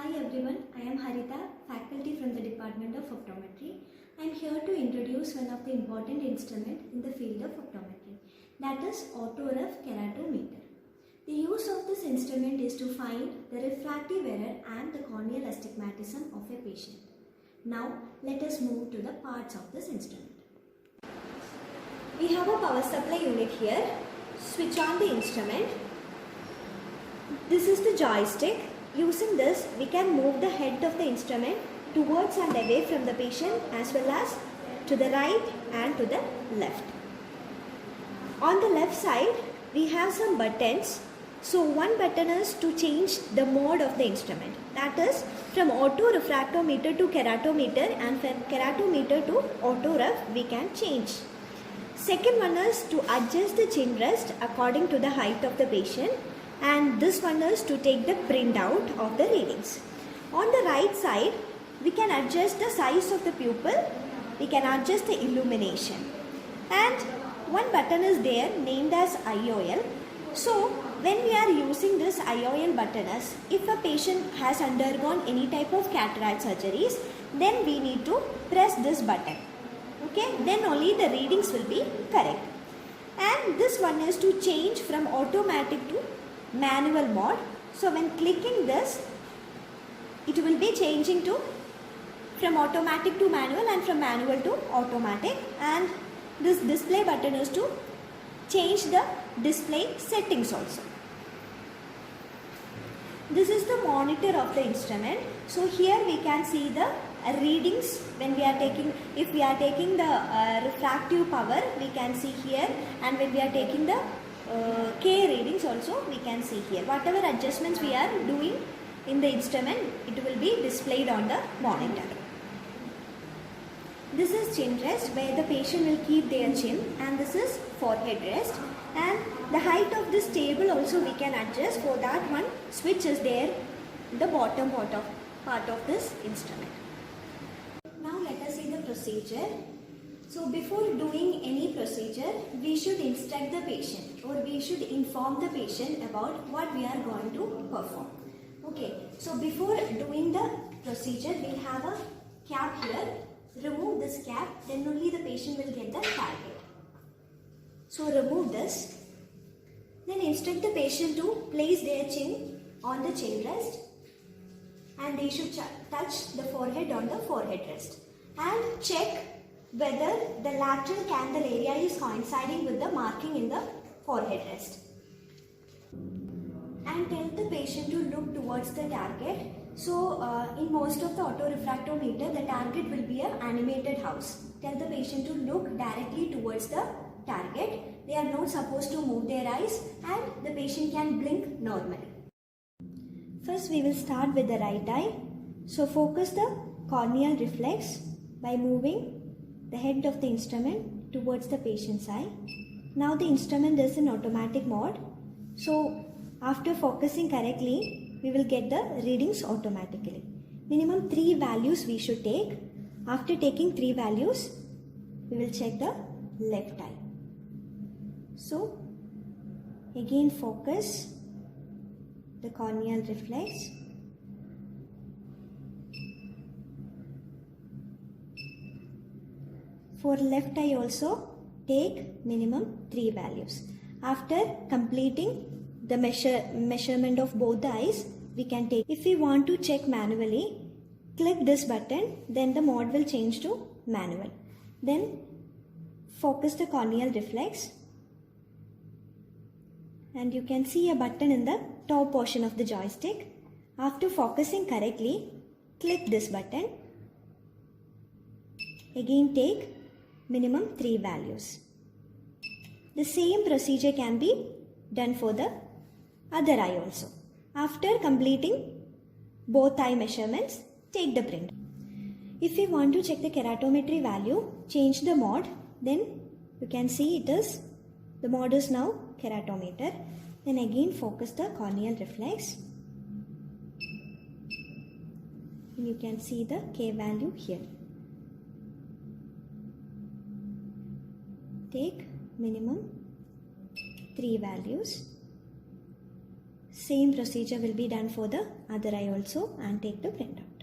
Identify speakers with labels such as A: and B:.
A: Hi everyone, I am Harita, faculty from the Department of Optometry. I am here to introduce one of the important instruments in the field of optometry, that is autoref keratometer. The use of this instrument is to find the refractive error and the corneal astigmatism of a patient. Now let us move to the parts of this instrument. We have a power supply unit here. Switch on the instrument. This is the joystick. Using this, we can move the head of the instrument towards and away from the patient as well as to the right and to the left. On the left side, we have some buttons. So one button is to change the mode of the instrument. That is from autorefractometer to keratometer, and from keratometer to autoref we can change. Second one is to adjust the chin rest according to the height of the patient, and this one is to take the printout of the readings. On the right side, we can adjust the size of the pupil, we can adjust the illumination, and one button is there named as IOL. So when we are using this IOL button, as if a patient has undergone any type of cataract surgeries, then we need to press this button. Okay, then only the readings will be correct. And this one is to change from automatic to manual mode. So when clicking this, it will be changing to from automatic to manual and from manual to automatic, and this display button is to change the display settings also. This is the monitor of the instrument. So here we can see the readings when we are taking, if we are taking the refractive power, we can see here, and when we are taking the K readings also we can see here. Whatever adjustments we are doing in the instrument, it will be displayed on the monitor. This is chin rest, where the patient will keep their chin, and this is forehead rest, and the height of this table also we can adjust. For that one switch is there in the bottom part of this instrument. Now let us see the procedure. So before doing any procedure, we should instruct the patient, or we should inform the patient about what we are going to perform. Okay, so before doing the procedure, we have a cap here. Remove this cap, then only the patient will get the target. So remove this. Then instruct the patient to place their chin on the chin rest, and they should touch the forehead on the forehead rest, and check whether the lateral canthal area is coinciding with the marking in the forehead rest. And tell the patient to look towards the target. So in most of the autorefractometer, the target will be an animated house. Tell the patient to look directly towards the target. They are not supposed to move their eyes, and the patient can blink normally. First we will start with the right eye. So focus the corneal reflex by moving the head of the instrument towards the patient's eye. Now the instrument is in automatic mode. So after focusing correctly, we will get the readings automatically. Minimum 3 values we should take. After taking 3 values, we will check the left eye. So again focus the corneal reflex. For left eye also, take minimum 3 values. After completing the measurement of both the eyes, we can take. If we want to check manually, click this button, then the mode will change to manual. Then focus the corneal reflex, and you can see a button in the top portion of the joystick. After focusing correctly, click this button. Again take minimum 3 values. The same procedure can be done for the other eye also. After completing both eye measurements, take the print. If we want to check the keratometry value, change the mode. Then you can see the mode is now keratometer. Then again focus the corneal reflex, and you can see the K value here. Take minimum 3 values. Same procedure will be done for the other eye also, and take the printout.